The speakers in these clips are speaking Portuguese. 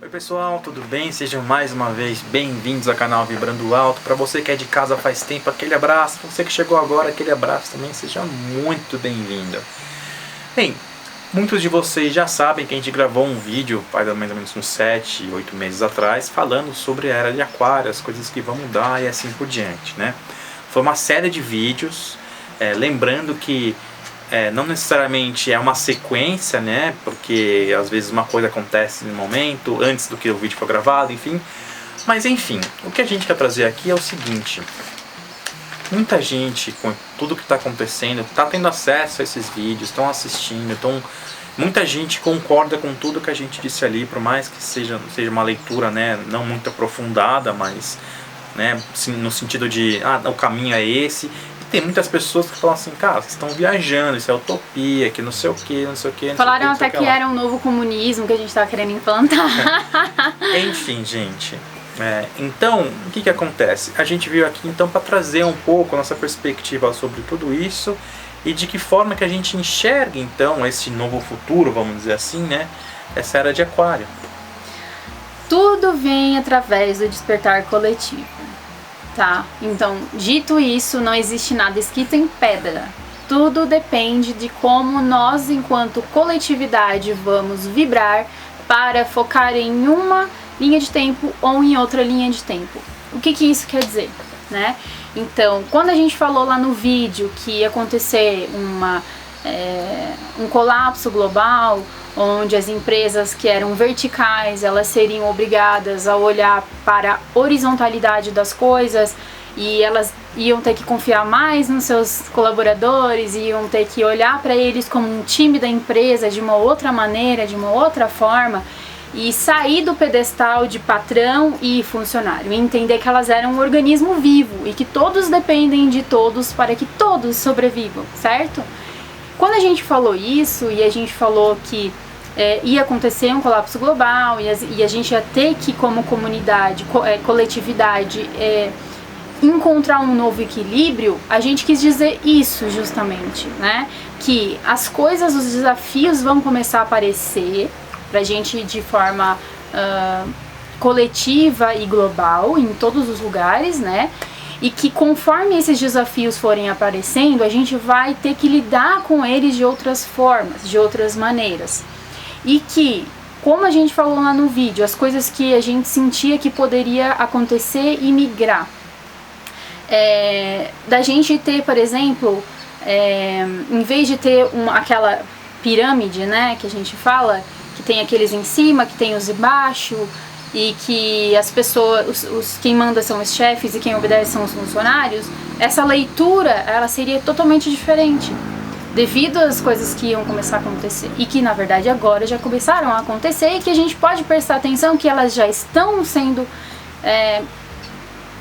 Oi pessoal, tudo bem? Sejam mais uma vez bem-vindos ao canal Vibrando Alto. Para você que é de casa faz tempo, aquele abraço. Você que chegou agora, aquele abraço também. Seja muito bem-vindo. Bem, muitos de vocês já sabem que a gente gravou um vídeo faz mais ou menos uns 7, 8 meses atrás, falando sobre a Era de Aquário, as coisas que vão mudar e assim por diante, né? Foi uma série de vídeos, lembrando que não necessariamente é uma sequência, né? Porque às vezes uma coisa acontece no momento, antes do que o vídeo for gravado, enfim. Mas enfim, o que a gente quer trazer aqui é o seguinte. Muita gente, com tudo que está acontecendo, está tendo acesso a esses vídeos, estão assistindo, muita gente concorda com tudo que a gente disse ali, por mais que seja uma leitura, né, não muito aprofundada, mas né, no sentido de, o caminho é esse. Tem muitas pessoas que falam assim, cara, vocês estão viajando, isso é utopia, que não sei o que, não sei o que. Falaram até que era um novo comunismo que a gente estava querendo implantar. Enfim, gente. Então, o que acontece? A gente veio aqui então para trazer um pouco a nossa perspectiva sobre tudo isso e de que forma que a gente enxerga então esse novo futuro, vamos dizer assim, né? Essa era de Aquário. Tudo vem através do despertar coletivo. Tá? Então, dito isso, não existe nada escrito em pedra. Tudo depende de como nós, enquanto coletividade, vamos vibrar para focar em uma linha de tempo ou em outra linha de tempo. O que isso quer dizer, né? Então, quando a gente falou lá no vídeo que ia acontecer um colapso global, onde as empresas que eram verticais, elas seriam obrigadas a olhar para a horizontalidade das coisas e elas iam ter que confiar mais nos seus colaboradores, iam ter que olhar para eles como um time da empresa de uma outra maneira, de uma outra forma e sair do pedestal de patrão e funcionário, e entender que elas eram um organismo vivo e que todos dependem de todos para que todos sobrevivam, certo? Quando a gente falou isso e a gente falou que ia acontecer um colapso global e a gente ia ter que, como comunidade, coletividade, encontrar um novo equilíbrio, a gente quis dizer isso justamente, né? Que as coisas, os desafios vão começar a aparecer pra gente de forma coletiva e global em todos os lugares, né? E que conforme esses desafios forem aparecendo, a gente vai ter que lidar com eles de outras formas, de outras maneiras. E que, como a gente falou lá no vídeo, as coisas que a gente sentia que poderia acontecer e migrar. Da gente ter, por exemplo, em vez de ter aquela pirâmide, né, que a gente fala, que tem aqueles em cima, que tem os embaixo, e que as pessoas, quem manda são os chefes e quem obedece são os funcionários, essa leitura ela seria totalmente diferente devido às coisas que iam começar a acontecer e que na verdade agora já começaram a acontecer e que a gente pode prestar atenção que elas já estão sendo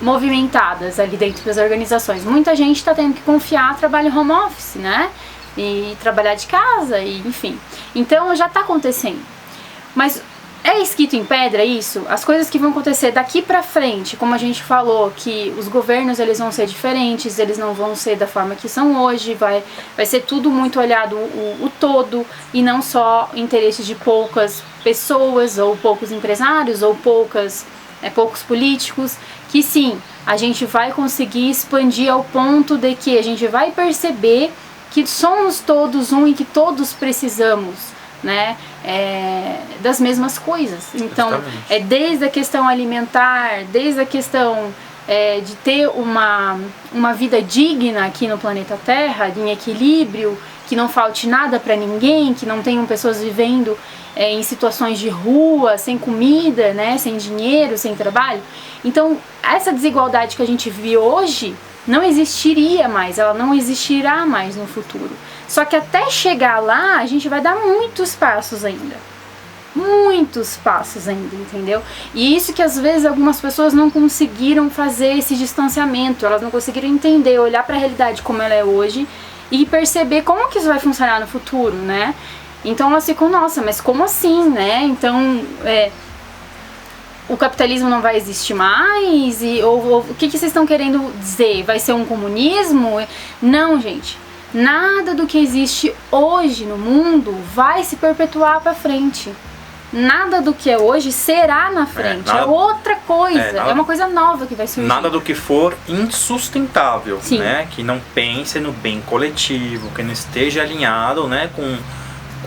movimentadas ali dentro das organizações. Muita gente está tendo que confiar trabalho home office, né? E trabalhar de casa, e enfim. Então já está acontecendo. Mas é escrito em pedra isso? As coisas que vão acontecer daqui pra frente, como a gente falou, que os governos eles vão ser diferentes, eles não vão ser da forma que são hoje, vai ser tudo muito olhado o todo e não só interesses de poucas pessoas ou poucos empresários ou poucos políticos, que sim, a gente vai conseguir expandir ao ponto de que a gente vai perceber que somos todos um e que todos precisamos, né, das mesmas coisas. Então, desde a questão alimentar, desde a questão de ter uma vida digna aqui no planeta Terra, em equilíbrio, que não falte nada para ninguém, que não tenham pessoas vivendo em situações de rua, sem comida, né, sem dinheiro, sem trabalho. Então, essa desigualdade que a gente vive hoje não existiria mais, ela não existirá mais no futuro. Só que até chegar lá, a gente vai dar muitos passos ainda. Muitos passos ainda, entendeu? E isso que às vezes algumas pessoas não conseguiram fazer esse distanciamento, elas não conseguiram entender, olhar para a realidade como ela é hoje e perceber como que isso vai funcionar no futuro, né? Então elas ficam, nossa, mas como assim, né? Então, o capitalismo não vai existir mais? Ou o que vocês estão querendo dizer? Vai ser um comunismo? Não, gente. Nada do que existe hoje no mundo vai se perpetuar para frente. nada do que é hoje será na frente. É outra coisa. É uma coisa nova que vai surgir. Nada do que for insustentável, Sim. né? Que não pense no bem coletivo, que não esteja alinhado, né, com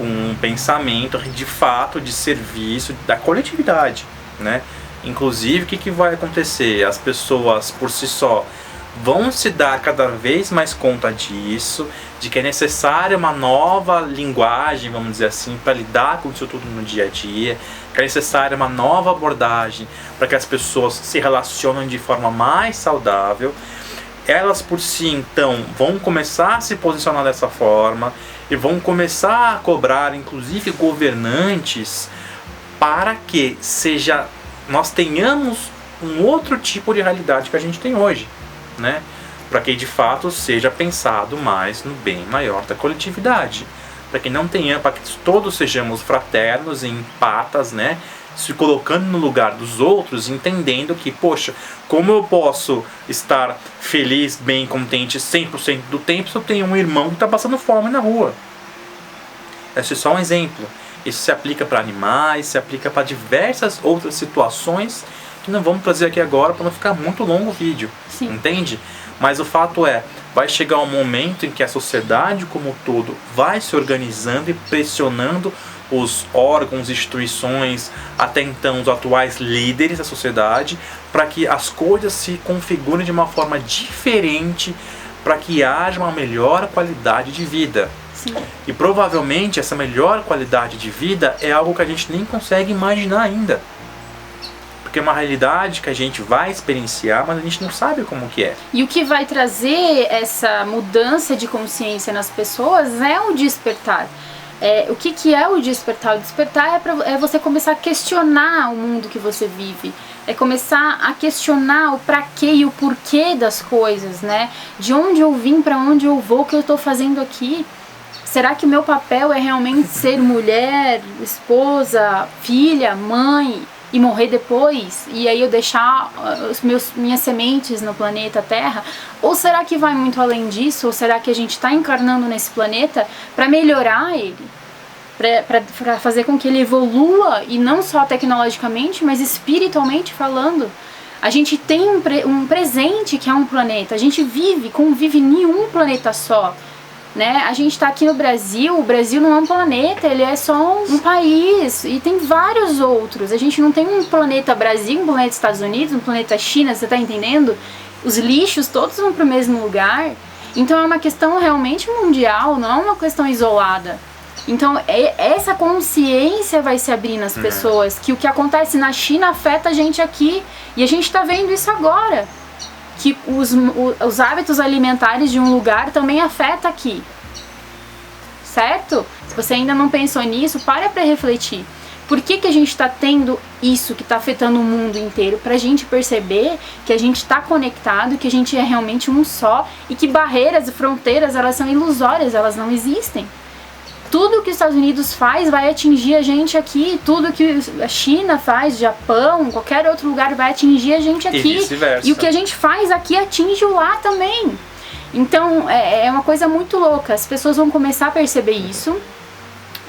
um pensamento de fato de serviço da coletividade, né? Inclusive, o que vai acontecer? As pessoas por si só vão se dar cada vez mais conta disso, de que é necessária uma nova linguagem, vamos dizer assim, para lidar com isso tudo no dia a dia, que é necessária uma nova abordagem para que as pessoas se relacionem de forma mais saudável. Elas por si, então, vão começar a se posicionar dessa forma e vão começar a cobrar, inclusive, governantes para que nós tenhamos um outro tipo de realidade que a gente tem hoje, né? Para que de fato seja pensado mais no bem maior da coletividade, para que todos sejamos fraternos e empatas, né? Se colocando no lugar dos outros, entendendo que, poxa, como eu posso estar feliz, bem, contente 100% do tempo se eu tenho um irmão que está passando fome na rua? Esse é só um exemplo. Isso se aplica para animais, se aplica para diversas outras situações que não vamos trazer aqui agora para não ficar muito longo o vídeo. Sim. Entende? Mas o fato vai chegar um momento em que a sociedade como um todo vai se organizando e pressionando os órgãos, instituições, até então os atuais líderes da sociedade, para que as coisas se configurem de uma forma diferente, para que haja uma melhor qualidade de vida. Sim. E provavelmente essa melhor qualidade de vida é algo que a gente nem consegue imaginar ainda. Porque é uma realidade que a gente vai experienciar, mas a gente não sabe como que é. E o que vai trazer essa mudança de consciência nas pessoas é o despertar. O que é o despertar? O despertar é você começar a questionar o mundo que você vive. É começar a questionar o pra quê e o porquê das coisas, né? De onde eu vim, pra onde eu vou, o que eu tô fazendo aqui. Será que o meu papel é realmente ser mulher, esposa, filha, mãe e morrer depois? E aí eu deixar minhas sementes no planeta Terra? Ou será que vai muito além disso? Ou será que a gente está encarnando nesse planeta para melhorar ele? Para fazer com que ele evolua, e não só tecnologicamente, mas espiritualmente falando. A gente tem um presente que é um planeta. A gente convive em um planeta só. Né? A gente está aqui no Brasil, o Brasil não é um planeta, ele é só um país, e tem vários outros. A gente não tem um planeta Brasil, um planeta Estados Unidos, um planeta China, você está entendendo? Os lixos todos vão para o mesmo lugar. Então é uma questão realmente mundial, não é uma questão isolada. Então essa consciência vai se abrir nas pessoas, que o que acontece na China afeta a gente aqui, e a gente está vendo isso agora. Que os hábitos alimentares de um lugar também afetam aqui, certo? Se você ainda não pensou nisso, para refletir. Por que a gente está tendo isso que está afetando o mundo inteiro? Para a gente perceber que a gente está conectado, que a gente é realmente um só, e que barreiras e fronteiras, elas são ilusórias, elas não existem. Tudo que os Estados Unidos faz vai atingir a gente aqui, tudo que a China faz, Japão, qualquer outro lugar vai atingir a gente aqui. E vice-versa. E o que a gente faz aqui atinge o lá também. Então é uma coisa muito louca, as pessoas vão começar a perceber isso.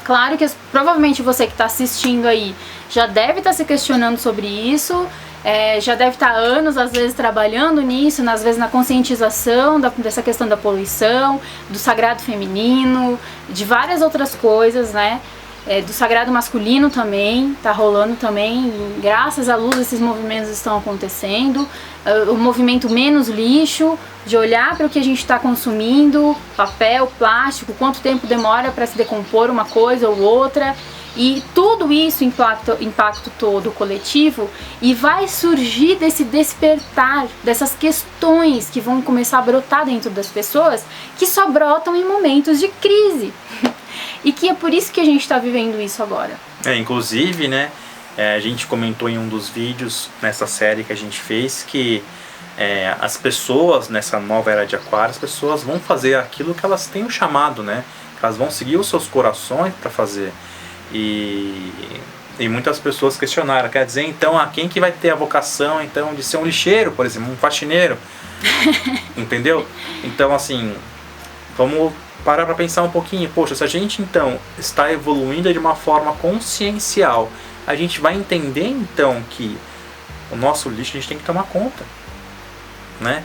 Claro que provavelmente você que está assistindo aí já deve estar se questionando sobre isso. Já deve estar há anos, às vezes, trabalhando nisso, às vezes na conscientização dessa questão da poluição, do sagrado feminino, de várias outras coisas, né? Do sagrado masculino também, tá rolando também, e graças à luz esses movimentos estão acontecendo. O movimento menos lixo, de olhar para o que a gente está consumindo, papel, plástico, quanto tempo demora para se decompor uma coisa ou outra. E tudo isso impacto todo coletivo, e vai surgir desse despertar, dessas questões que vão começar a brotar dentro das pessoas, que só brotam em momentos de crise. E que é por isso que a gente está vivendo isso agora. Inclusive, né, a gente comentou em um dos vídeos nessa série que a gente fez que as pessoas nessa nova era de Aquário, as pessoas vão fazer aquilo que elas têm o chamado, né? Elas vão seguir os seus corações para fazer. E muitas pessoas questionaram, quer dizer, então, quem que vai ter a vocação, então, de ser um lixeiro, por exemplo, um faxineiro? Entendeu? Então, assim, vamos parar para pensar um pouquinho, poxa, se a gente então está evoluindo de uma forma consciencial, a gente vai entender então que o nosso lixo a gente tem que tomar conta, né?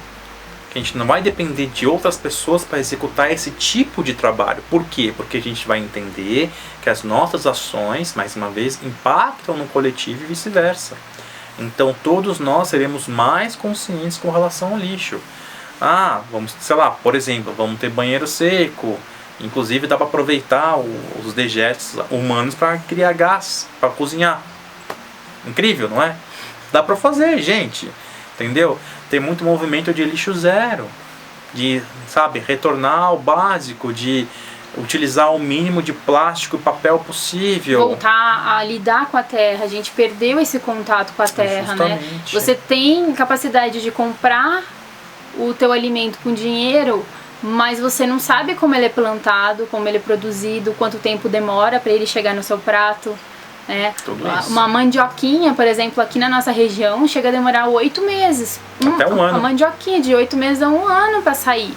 Que a gente não vai depender de outras pessoas para executar esse tipo de trabalho. Por quê? Porque a gente vai entender que as nossas ações, mais uma vez, impactam no coletivo e vice-versa. Então todos nós seremos mais conscientes com relação ao lixo. Vamos, sei lá, por exemplo, vamos ter banheiro seco. Inclusive dá para aproveitar os dejetos humanos para criar gás, para cozinhar. Incrível, não é? Dá para fazer, gente. Entendeu? Tem muito movimento de lixo zero. De, retornar ao básico, de utilizar o mínimo de plástico e papel possível. Voltar a lidar com a terra. A gente perdeu esse contato com a terra, justamente, né? Você tem capacidade de comprar o teu alimento com dinheiro, mas você não sabe como ele é plantado, como ele é produzido, quanto tempo demora para ele chegar no seu prato. Uma mandioquinha, por exemplo, aqui na nossa região, chega a demorar 8 meses. Até um ano. Uma mandioquinha de 8 meses a 1 ano para sair.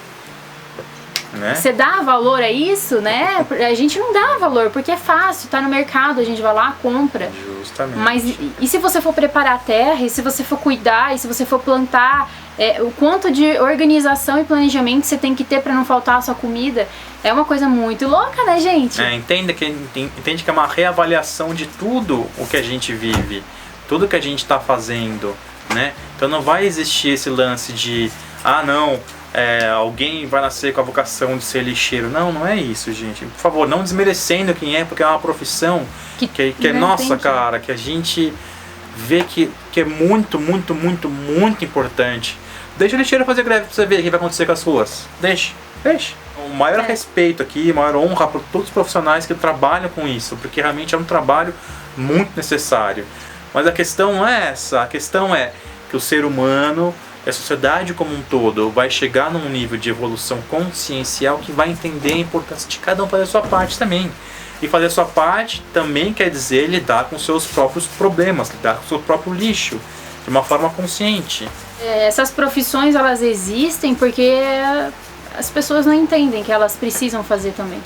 Né? Você dá valor a isso, né? A gente não dá valor, porque é fácil, tá no mercado, a gente vai lá, compra. Justamente. Mas e se você for preparar a terra, e se você for cuidar, e se você for plantar, o quanto de organização e planejamento você tem que ter para não faltar a sua comida, é uma coisa muito louca, né, gente? Entende que é uma reavaliação de tudo o que a gente vive, tudo que a gente está fazendo, né? Então não vai existir esse lance de, alguém vai nascer com a vocação de ser lixeiro. Não é isso, gente. Por favor, não desmerecendo quem é, porque é uma profissão que é nossa, cara, que a gente vê que é muito, muito, muito, muito importante. Deixa o lixeiro fazer greve pra você ver o que vai acontecer com as ruas. Deixa. O maior respeito aqui, a maior honra por todos os profissionais que trabalham com isso, porque realmente é um trabalho muito necessário. Mas a questão não é essa. A questão é que o ser humano, a sociedade como um todo, vai chegar num nível de evolução consciencial que vai entender a importância de cada um fazer a sua parte também. E fazer a sua parte também quer dizer lidar com seus próprios problemas, lidar com o seu próprio lixo, de uma forma consciente. Essas profissões, elas existem porque as pessoas não entendem que elas precisam fazer também,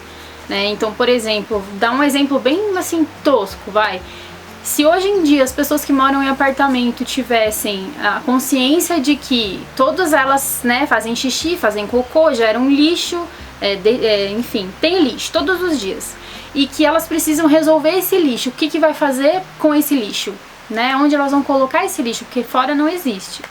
né? Então, por exemplo, dá um exemplo bem assim tosco, vai. Se hoje em dia as pessoas que moram em apartamento tivessem a consciência de que todas elas, né, fazem xixi, fazem cocô, geram lixo, enfim, tem lixo todos os dias, e que elas precisam resolver esse lixo, o que vai fazer com esse lixo, né? Onde elas vão colocar esse lixo, porque fora não existe.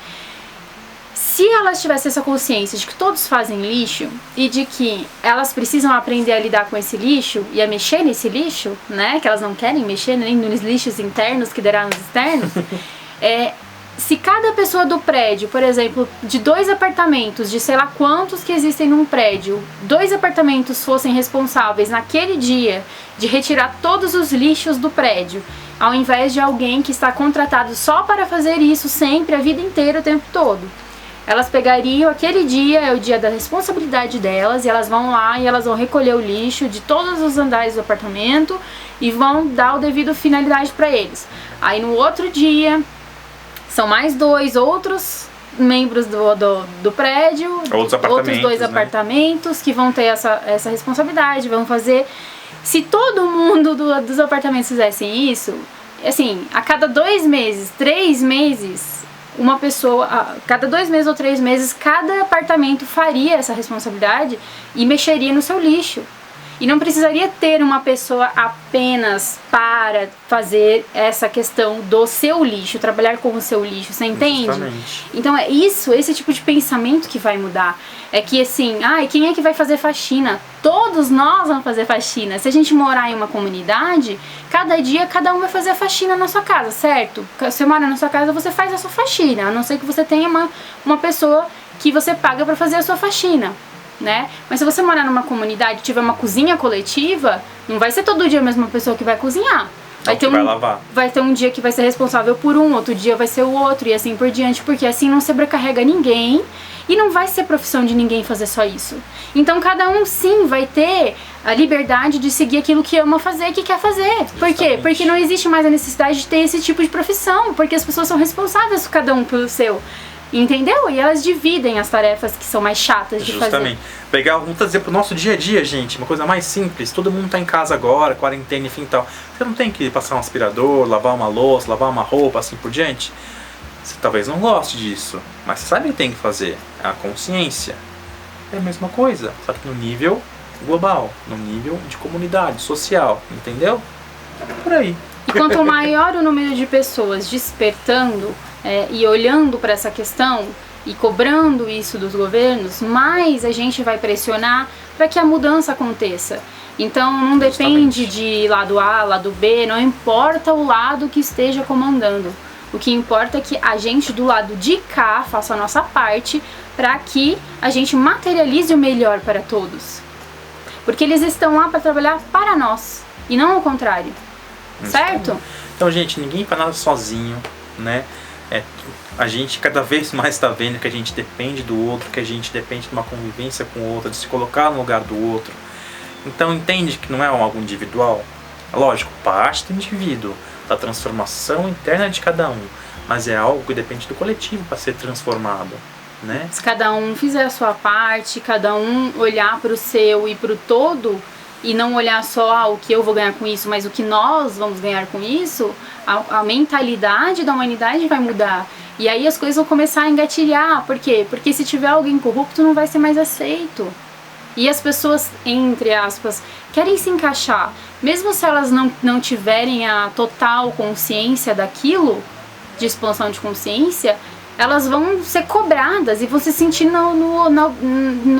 Se elas tivessem essa consciência de que todos fazem lixo e de que elas precisam aprender a lidar com esse lixo e a mexer nesse lixo, né? Que elas não querem mexer nem nos lixos internos que derá nos externos. Se cada pessoa do prédio, por exemplo, de 2 apartamentos, de sei lá quantos que existem num prédio, 2 apartamentos fossem responsáveis naquele dia de retirar todos os lixos do prédio, ao invés de alguém que está contratado só para fazer isso sempre, a vida inteira, o tempo todo. Elas pegariam aquele dia, é o dia da responsabilidade delas, e elas vão lá e elas vão recolher o lixo de todos os andares do apartamento e vão dar o devido finalidade para eles. Aí no outro dia, são mais 2 outros membros do prédio, outros 2 apartamentos que vão ter essa responsabilidade, vão fazer. Se todo mundo dos apartamentos fizessem isso, assim, a cada 2 meses, 3 meses, uma pessoa, cada 2 meses ou 3 meses, cada apartamento faria essa responsabilidade e mexeria no seu lixo. E não precisaria ter uma pessoa apenas para fazer essa questão do seu lixo, trabalhar com o seu lixo, você entende? Justamente. Então é isso, esse tipo de pensamento que vai mudar. É que assim, quem é que vai fazer faxina? Todos nós vamos fazer faxina. Se a gente morar em uma comunidade, cada dia cada um vai fazer a faxina na sua casa, certo? Você mora na sua casa, você faz a sua faxina, a não ser que você tenha uma pessoa que você paga para fazer a sua faxina, né? Mas se você morar numa comunidade e tiver uma cozinha coletiva, não vai ser todo dia a mesma pessoa que vai cozinhar. Vai ter um dia que vai ser responsável por um, outro dia vai ser o outro e assim por diante, porque assim não sobrecarrega ninguém e não vai ser profissão de ninguém fazer só isso. Então cada um sim vai ter a liberdade de seguir aquilo que ama fazer, que quer fazer. Por quê? Porque não existe mais a necessidade de ter esse tipo de profissão, porque as pessoas são responsáveis cada um pelo seu. Entendeu? E elas dividem as tarefas que são mais chatas de Justamente. fazer. Pegar, vamos dizer, pro nosso dia a dia, gente, uma coisa mais simples. Todo mundo tá em casa agora, quarentena, enfim, tal. Você não tem que passar um aspirador, lavar uma louça, lavar uma roupa, assim por diante. Você talvez não goste disso, mas você sabe o que tem que fazer. É a consciência. É a mesma coisa, só que no nível global, no nível de comunidade, social, entendeu? É por aí. E quanto maior o número de pessoas despertando e olhando para essa questão e cobrando isso dos governos, mais a gente vai pressionar para que a mudança aconteça. Então não depende de lado A, lado B, não importa o lado que esteja comandando. O que importa é que a gente do lado de cá faça a nossa parte para que a gente materialize o melhor para todos. Porque eles estão lá para trabalhar para nós e não ao contrário. Certo? Então, gente, ninguém faz nada sozinho, né? A gente cada vez mais está vendo que a gente depende do outro, que a gente depende de uma convivência com o outro, de se colocar no lugar do outro. Então, entende que não é algo individual? Lógico, parte do indivíduo, da transformação interna de cada um, mas é algo que depende do coletivo para ser transformado, né? Se cada um fizer a sua parte, cada um olhar para o seu e para o todo, e não olhar só o que eu vou ganhar com isso, mas o que nós vamos ganhar com isso, a mentalidade da humanidade vai mudar. E aí as coisas vão começar a engatilhar. Por quê? Porque se tiver alguém corrupto, não vai ser mais aceito. E as pessoas, entre aspas, querem se encaixar. Mesmo se elas não tiverem a total consciência daquilo, de expansão de consciência, elas vão ser cobradas e vão se sentir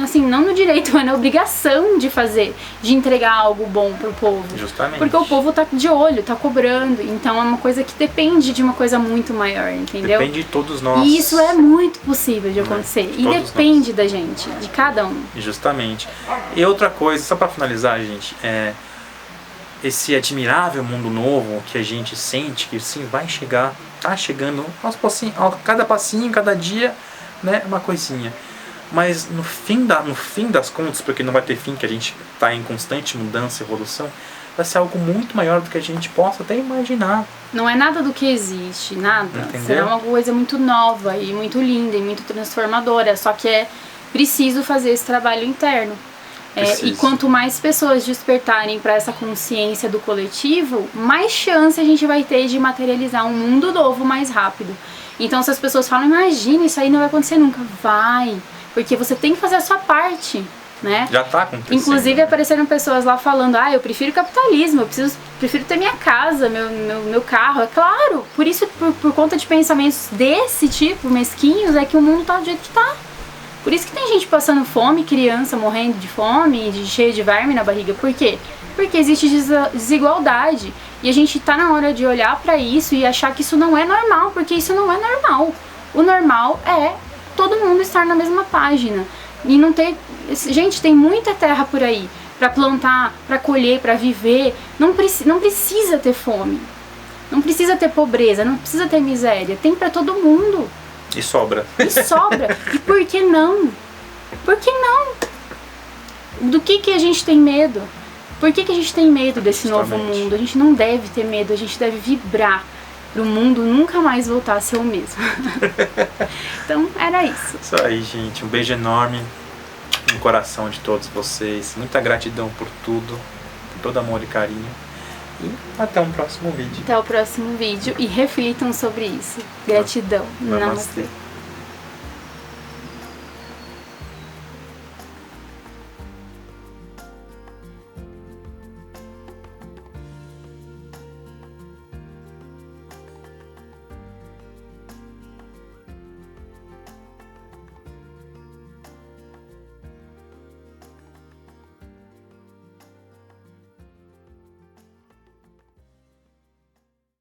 assim, não no direito, mas na obrigação de fazer, de entregar algo bom pro povo. Justamente. Porque o povo tá de olho, tá cobrando. Então é uma coisa que depende de uma coisa muito maior, entendeu? Depende de todos nós. E isso é muito possível de acontecer. E depende da gente, de cada um. Justamente. E outra coisa, só pra finalizar, gente, esse admirável mundo novo que a gente sente que sim vai chegar, tá chegando cada passinho, cada dia, né, uma coisinha. Mas no fim das contas, porque não vai ter fim, que a gente tá em constante mudança e evolução, vai ser algo muito maior do que a gente possa até imaginar. Não é nada do que existe, nada. Entendeu? Será uma coisa muito nova e muito linda e muito transformadora, só que é preciso fazer esse trabalho interno. E quanto mais pessoas despertarem para essa consciência do coletivo, mais chance a gente vai ter de materializar um mundo novo mais rápido. Então se as pessoas falam, imagina, isso aí não vai acontecer nunca. Vai, porque você tem que fazer a sua parte, né? Já tá acontecendo. Inclusive apareceram pessoas lá falando, eu prefiro capitalismo, eu prefiro ter minha casa, meu carro. É claro, por isso, por conta de pensamentos desse tipo, mesquinhos, é que o mundo tá do jeito que tá. Por isso que tem gente passando fome, criança morrendo de fome, cheio de verme na barriga. Por quê? Porque existe desigualdade. E a gente tá na hora de olhar pra isso e achar que isso não é normal, porque isso não é normal. O normal é todo mundo estar na mesma página. E não ter... Gente, tem muita terra por aí pra plantar, pra colher, pra viver. Não precisa ter fome. Não precisa ter pobreza, não precisa ter miséria. Tem pra todo mundo. E sobra. E sobra. E por que não? Por que não? Do que a gente tem medo? Por que a gente tem medo desse novo mundo? A gente não deve ter medo, a gente deve vibrar para o mundo nunca mais voltar a ser o mesmo. Então, era isso. Isso aí, gente. Um beijo enorme no coração de todos vocês. Muita gratidão por tudo, por todo amor e carinho. E até um próximo vídeo. Até o próximo vídeo e reflitam sobre isso. Gratidão. Namastê. Namastê.